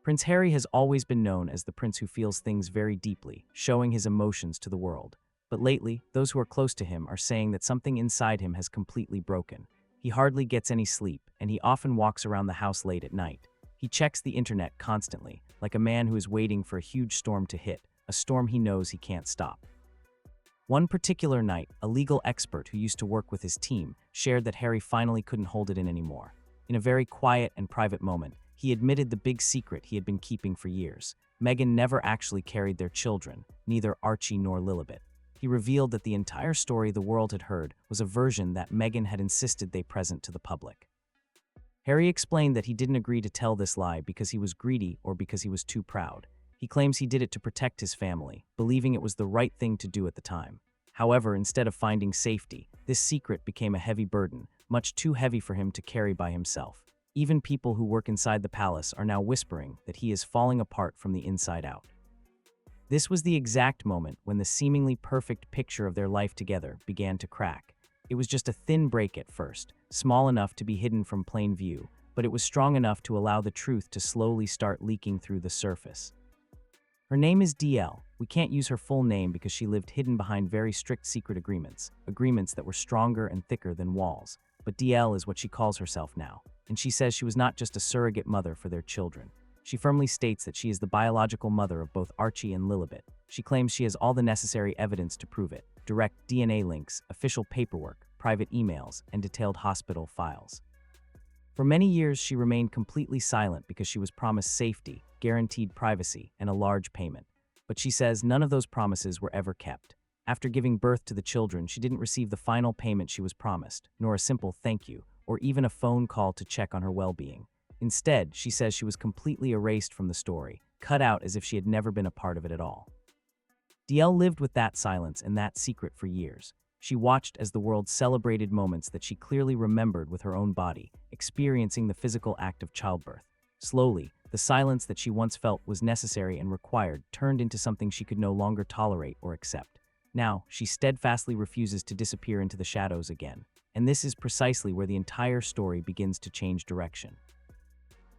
Prince Harry has always been known as the prince who feels things very deeply, showing his emotions to the world. But lately, those who are close to him are saying that something inside him has completely broken. He hardly gets any sleep, and he often walks around the house late at night. He checks the internet constantly, like a man who is waiting for a huge storm to hit, a storm he knows he can't stop. One particular night, a legal expert who used to work with his team shared that Harry finally couldn't hold it in anymore. In a very quiet and private moment, he admitted the big secret he had been keeping for years. Meghan never actually carried their children, neither Archie nor Lilibet. He revealed that the entire story the world had heard was a version that Meghan had insisted they present to the public. Harry explained that he didn't agree to tell this lie because he was greedy or because he was too proud. He claims he did it to protect his family, believing it was the right thing to do at the time. However, instead of finding safety, this secret became a heavy burden, much too heavy for him to carry by himself. Even people who work inside the palace are now whispering that he is falling apart from the inside out. This was the exact moment when the seemingly perfect picture of their life together began to crack. It was just a thin break at first, small enough to be hidden from plain view, but it was strong enough to allow the truth to slowly start leaking through the surface. Her name is DL. We can't use her full name because she lived hidden behind very strict secret agreements that were stronger and thicker than walls. But DL is what she calls herself now, and she says she was not just a surrogate mother for their children. She firmly states that she is the biological mother of both Archie and Lilibet. She claims she has all the necessary evidence to prove it: direct DNA links, official paperwork, private emails, and detailed hospital files. For many years, she remained completely silent because she was promised safety, guaranteed privacy, and a large payment. But she says none of those promises were ever kept. After giving birth to the children, she didn't receive the final payment she was promised, nor a simple thank you, or even a phone call to check on her well-being. Instead, she says she was completely erased from the story, cut out as if she had never been a part of it at all. DL lived with that silence and that secret for years. She watched as the world celebrated moments that she clearly remembered with her own body, experiencing the physical act of childbirth. Slowly, the silence that she once felt was necessary and required turned into something she could no longer tolerate or accept. Now, she steadfastly refuses to disappear into the shadows again, and this is precisely where the entire story begins to change direction.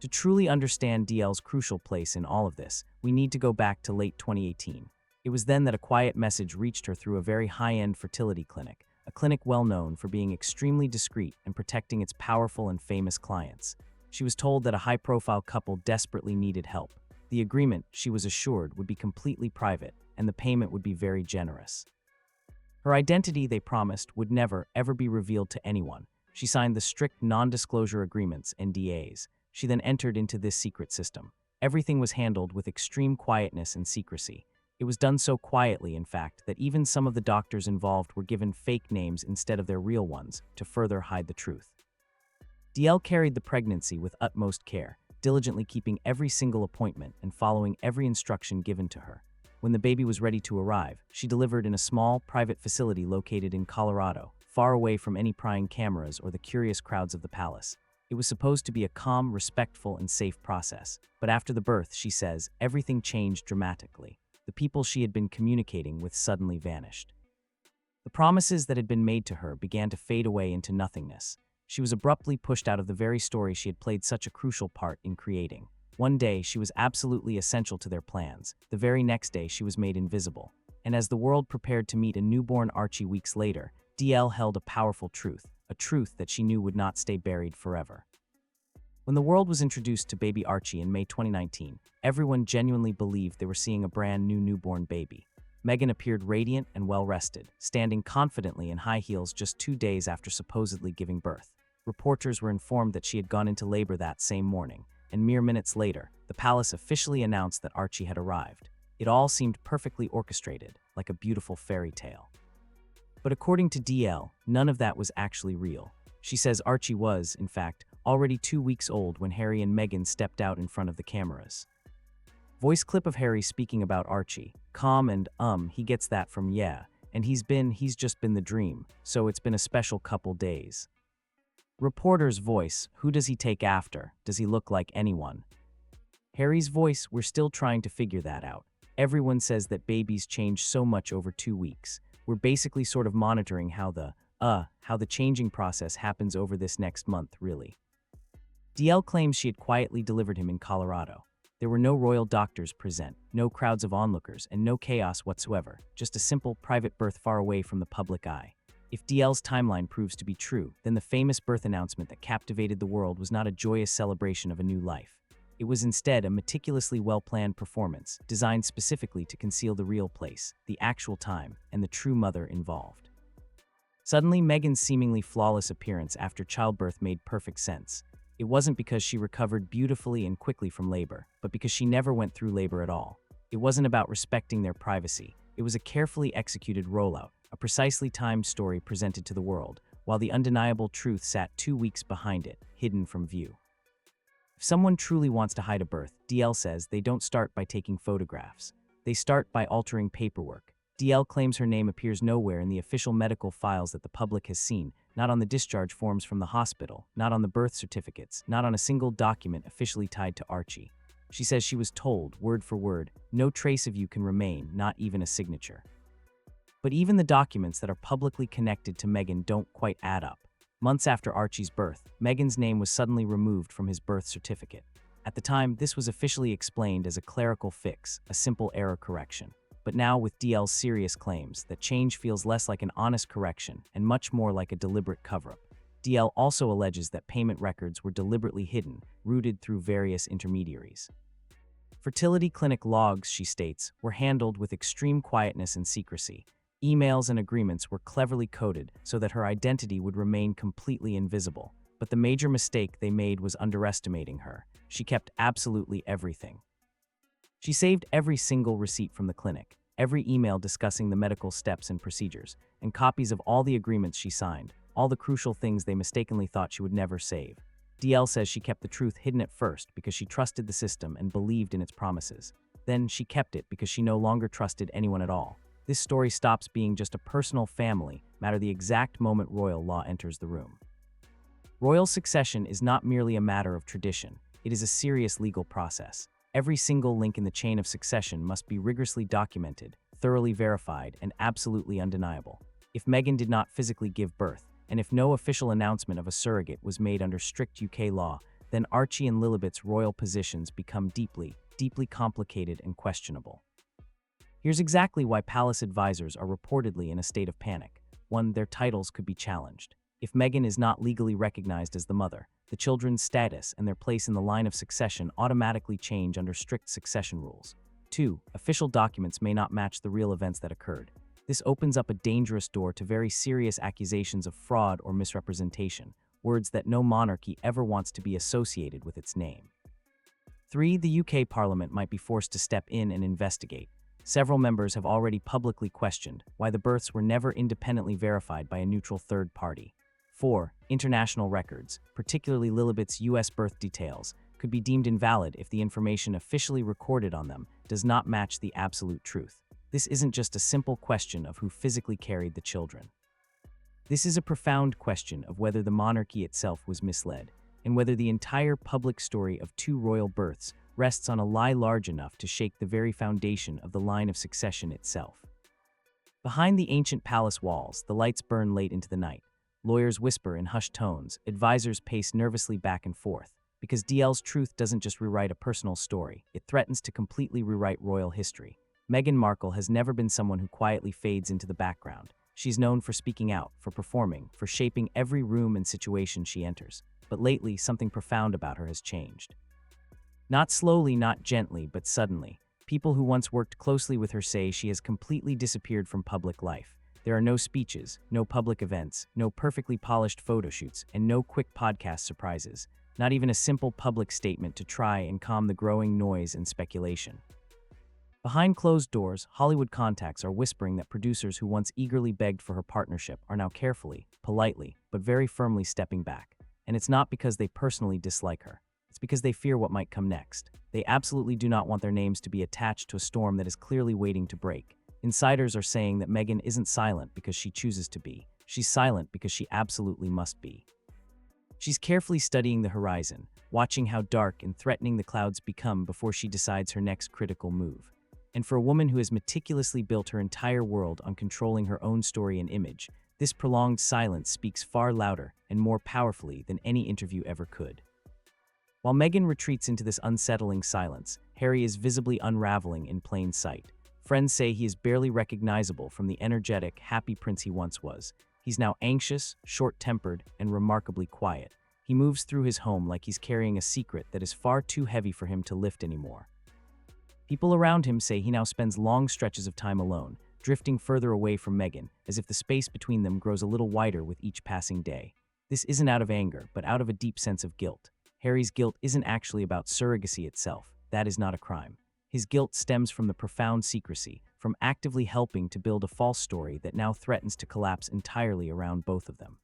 To truly understand DL's crucial place in all of this, we need to go back to late 2018. It was then that a quiet message reached her through a very high-end fertility clinic, a clinic well known for being extremely discreet and protecting its powerful and famous clients. She was told that a high-profile couple desperately needed help. The agreement, she was assured, would be completely private, and the payment would be very generous. Her identity, they promised, would never, ever be revealed to anyone. She signed the strict non-disclosure agreements, NDAs. She then entered into this secret system. Everything was handled with extreme quietness and secrecy. It was done so quietly, in fact, that even some of the doctors involved were given fake names instead of their real ones to further hide the truth. DL carried the pregnancy with utmost care, diligently keeping every single appointment and following every instruction given to her. When the baby was ready to arrive, she delivered in a small, private facility located in Colorado, far away from any prying cameras or the curious crowds of the palace. It was supposed to be a calm, respectful, and safe process. But after the birth, she says, everything changed dramatically. The people she had been communicating with suddenly vanished. The promises that had been made to her began to fade away into nothingness. She was abruptly pushed out of the very story she had played such a crucial part in creating. One day, she was absolutely essential to their plans. The very next day, she was made invisible. And as the world prepared to meet a newborn Archie weeks later, DL held a powerful truth, a truth that she knew would not stay buried forever. When the world was introduced to baby Archie in May 2019, everyone genuinely believed they were seeing a brand new newborn baby. Meghan appeared radiant and well-rested, standing confidently in high heels just 2 days after supposedly giving birth. Reporters were informed that she had gone into labor that same morning, and mere minutes later, the palace officially announced that Archie had arrived. It all seemed perfectly orchestrated, like a beautiful fairy tale. But according to DL, none of that was actually real. She says Archie was, in fact, already 2 weeks old when Harry and Meghan stepped out in front of the cameras. Voice clip of Harry speaking about Archie. Calm and he gets that from yeah, and he's just been the dream, so it's been a special couple days. Reporter's voice, who does he take after? Does he look like anyone? Harry's voice, we're still trying to figure that out. Everyone says that babies change so much over 2 weeks. We're basically sort of monitoring how the changing process happens over this next month, really. DL claims she had quietly delivered him in Colorado. There were no royal doctors present, no crowds of onlookers, and no chaos whatsoever, just a simple, private birth far away from the public eye. If DL's timeline proves to be true, then the famous birth announcement that captivated the world was not a joyous celebration of a new life. It was instead a meticulously well-planned performance, designed specifically to conceal the real place, the actual time, and the true mother involved. Suddenly, Meghan's seemingly flawless appearance after childbirth made perfect sense. It wasn't because she recovered beautifully and quickly from labor, but because she never went through labor at all. It wasn't about respecting their privacy. It was a carefully executed rollout, a precisely timed story presented to the world, while the undeniable truth sat 2 weeks behind it, hidden from view. If someone truly wants to hide a birth, DL says they don't start by taking photographs. They start by altering paperwork. DL claims her name appears nowhere in the official medical files that the public has seen, not on the discharge forms from the hospital, not on the birth certificates, not on a single document officially tied to Archie. She says she was told, word for word, no trace of you can remain, not even a signature. But even the documents that are publicly connected to Meghan don't quite add up. Months after Archie's birth, Meghan's name was suddenly removed from his birth certificate. At the time, this was officially explained as a clerical fix, a simple error correction. But now, with DL's serious claims, that change feels less like an honest correction and much more like a deliberate cover-up. DL also alleges that payment records were deliberately hidden, routed through various intermediaries. Fertility clinic logs, she states, were handled with extreme quietness and secrecy. Emails and agreements were cleverly coded so that her identity would remain completely invisible. But the major mistake they made was underestimating her. She kept absolutely everything. She saved every single receipt from the clinic, every email discussing the medical steps and procedures, and copies of all the agreements she signed, all the crucial things they mistakenly thought she would never save. DL says she kept the truth hidden at first because she trusted the system and believed in its promises. Then she kept it because she no longer trusted anyone at all. This story stops being just a personal family matter the exact moment royal law enters the room. Royal succession is not merely a matter of tradition. It is a serious legal process. Every single link in the chain of succession must be rigorously documented, thoroughly verified, and absolutely undeniable. If Meghan did not physically give birth, and if no official announcement of a surrogate was made under strict UK law, then Archie and Lilibet's royal positions become deeply, deeply complicated and questionable. Here's exactly why palace advisors are reportedly in a state of panic. 1. Their titles could be challenged. If Meghan is not legally recognized as the mother, the children's status and their place in the line of succession automatically change under strict succession rules. 2. Official documents may not match the real events that occurred. This opens up a dangerous door to very serious accusations of fraud or misrepresentation, words that no monarchy ever wants to be associated with its name. 3. The UK Parliament might be forced to step in and investigate. Several members have already publicly questioned why the births were never independently verified by a neutral third party. 4. International records, particularly Lilibet's US birth details, could be deemed invalid if the information officially recorded on them does not match the absolute truth. This isn't just a simple question of who physically carried the children. This is a profound question of whether the monarchy itself was misled, and whether the entire public story of 2 royal births rests on a lie large enough to shake the very foundation of the line of succession itself. Behind the ancient palace walls, the lights burn late into the night. Lawyers whisper in hushed tones, advisors pace nervously back and forth, because DL's truth doesn't just rewrite a personal story, it threatens to completely rewrite royal history. Meghan Markle has never been someone who quietly fades into the background. She's known for speaking out, for performing, for shaping every room and situation she enters. But lately, something profound about her has changed. Not slowly, not gently, but suddenly. People who once worked closely with her say she has completely disappeared from public life. There are no speeches, no public events, no perfectly polished photo shoots, and no quick podcast surprises. Not even a simple public statement to try and calm the growing noise and speculation. Behind closed doors, Hollywood contacts are whispering that producers who once eagerly begged for her partnership are now carefully, politely, but very firmly stepping back. And it's not because they personally dislike her. It's because they fear what might come next. They absolutely do not want their names to be attached to a storm that is clearly waiting to break. Insiders are saying that Meghan isn't silent because she chooses to be. She's silent because she absolutely must be. She's carefully studying the horizon, watching how dark and threatening the clouds become before she decides her next critical move. And for a woman who has meticulously built her entire world on controlling her own story and image, this prolonged silence speaks far louder and more powerfully than any interview ever could. While Meghan retreats into this unsettling silence, Harry is visibly unraveling in plain sight. Friends say he is barely recognizable from the energetic, happy prince he once was. He's now anxious, short-tempered, and remarkably quiet. He moves through his home like he's carrying a secret that is far too heavy for him to lift anymore. People around him say he now spends long stretches of time alone, drifting further away from Meghan, as if the space between them grows a little wider with each passing day. This isn't out of anger, but out of a deep sense of guilt. Harry's guilt isn't actually about surrogacy itself. That is not a crime. His guilt stems from the profound secrecy, from actively helping to build a false story that now threatens to collapse entirely around both of them.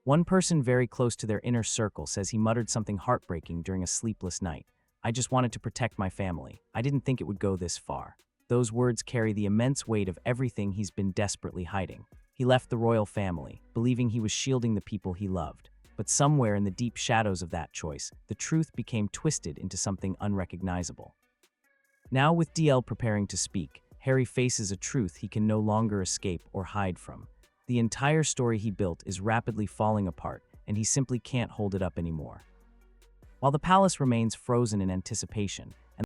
One person very close to their inner circle says he muttered something heartbreaking during a sleepless night. "I just wanted to protect my family. I didn't think it would go this far." Those words carry the immense weight of everything he's been desperately hiding. He left the royal family, believing he was shielding the people he loved. But somewhere in the deep shadows of that choice, the truth became twisted into something unrecognizable. Now, with DL preparing to speak, Harry faces a truth he can no longer escape or hide from. The entire story he built is rapidly falling apart, and he simply can't hold it up anymore. While the palace remains frozen in anticipation,